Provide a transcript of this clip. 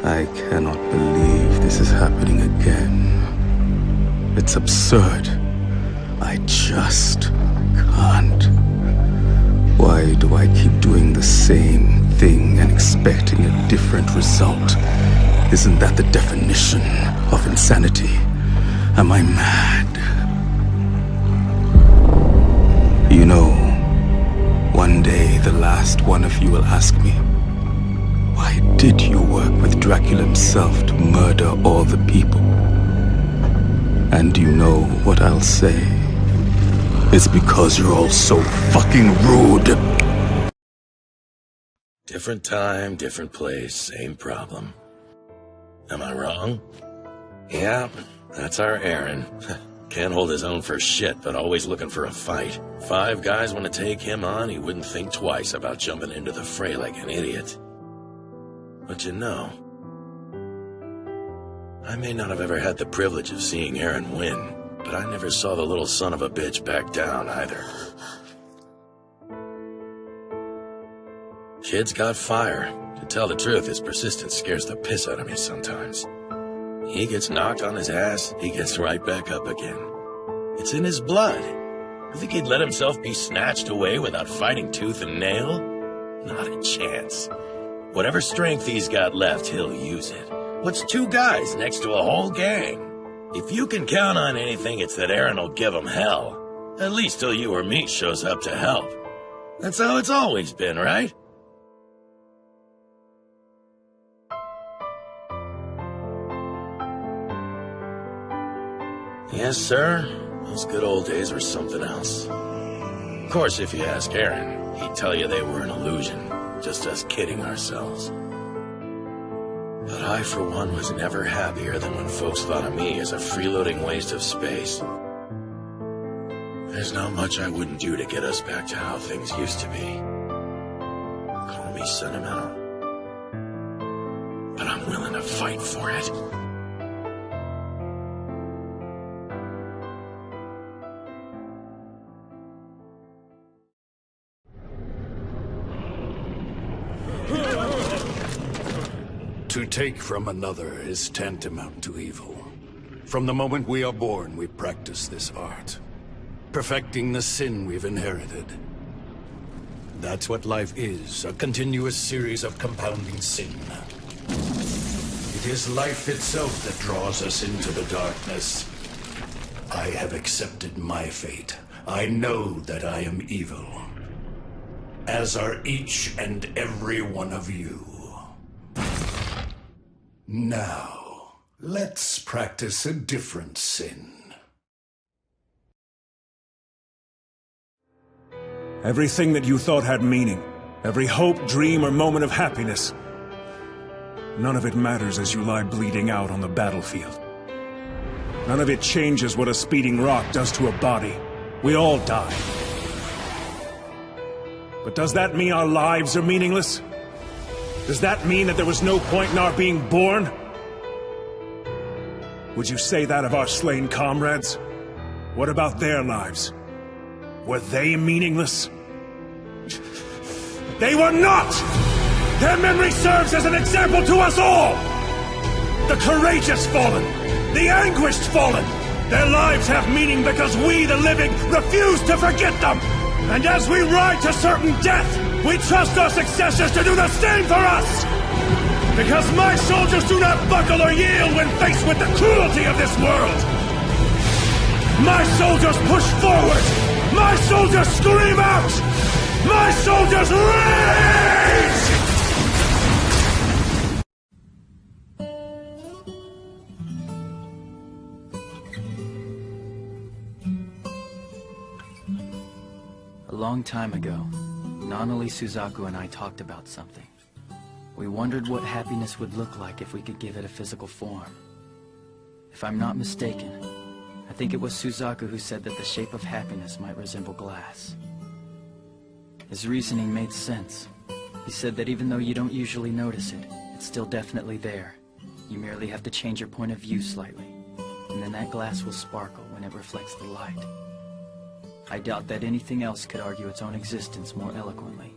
I cannot believe this is happening again. It's absurd. I just can't. Why do I keep doing the same thing and expecting a different result? Isn't that the definition of insanity? Am I mad? You know, one day the last one of you will ask me, why did you work with Dracula himself to murder all the people? And you know what I'll say? It's because you're all so fucking rude. Different time, different place, same problem. Am I wrong? Yeah, that's our Aaron. Can't hold his own for shit, but always looking for a fight. 5 guys want to take him on, he wouldn't think twice about jumping into the fray like an idiot. But you know, I may not have ever had the privilege of seeing Aaron win, but I never saw the little son of a bitch back down either. Kid's got fire. To tell the truth, his persistence scares the piss out of me sometimes. He gets knocked on his ass, he gets right back up again. It's in his blood. You think he'd let himself be snatched away without fighting tooth and nail? Not a chance. Whatever strength he's got left, he'll use it. What's 2 guys next to a whole gang? If you can count on anything, it's that Aaron will give him hell. At least till you or me shows up to help. That's how it's always been, right? Yes, sir. Those good old days were something else. Of course, if you ask Aaron, he'd tell you they were an illusion. Just us kidding ourselves. But I, for one, was never happier than when folks thought of me as a freeloading waste of space. There's not much I wouldn't do to get us back to how things used to be. Call me sentimental, but I'm willing to fight for it. To take from another is tantamount to evil. From the moment we are born, we practice this art, perfecting the sin we've inherited. That's what life is, a continuous series of compounding sin. It is life itself that draws us into the darkness. I have accepted my fate. I know that I am evil, as are each and every one of you. Now, let's practice a different sin. Everything that you thought had meaning, every hope, dream, or moment of happiness, none of it matters as you lie bleeding out on the battlefield. None of it changes what a speeding rock does to a body. We all die. But does that mean our lives are meaningless? Does that mean that there was no point in our being born? Would you say that of our slain comrades? What about their lives? Were they meaningless? They were not! Their memory serves as an example to us all! The courageous fallen, the anguished fallen, their lives have meaning because we, the living, refuse to forget them! And as we ride to certain death, we trust our successors to do the same for us! Because my soldiers do not buckle or yield when faced with the cruelty of this world! My soldiers push forward! My soldiers scream out! My soldiers rage! A long time ago, Nanali Suzaku and I talked about something. We wondered what happiness would look like if we could give it a physical form. If I'm not mistaken, I think it was Suzaku who said that the shape of happiness might resemble glass. His reasoning made sense. He said that even though you don't usually notice it, it's still definitely there. You merely have to change your point of view slightly, and then that glass will sparkle when it reflects the light. I doubt that anything else could argue its own existence more eloquently.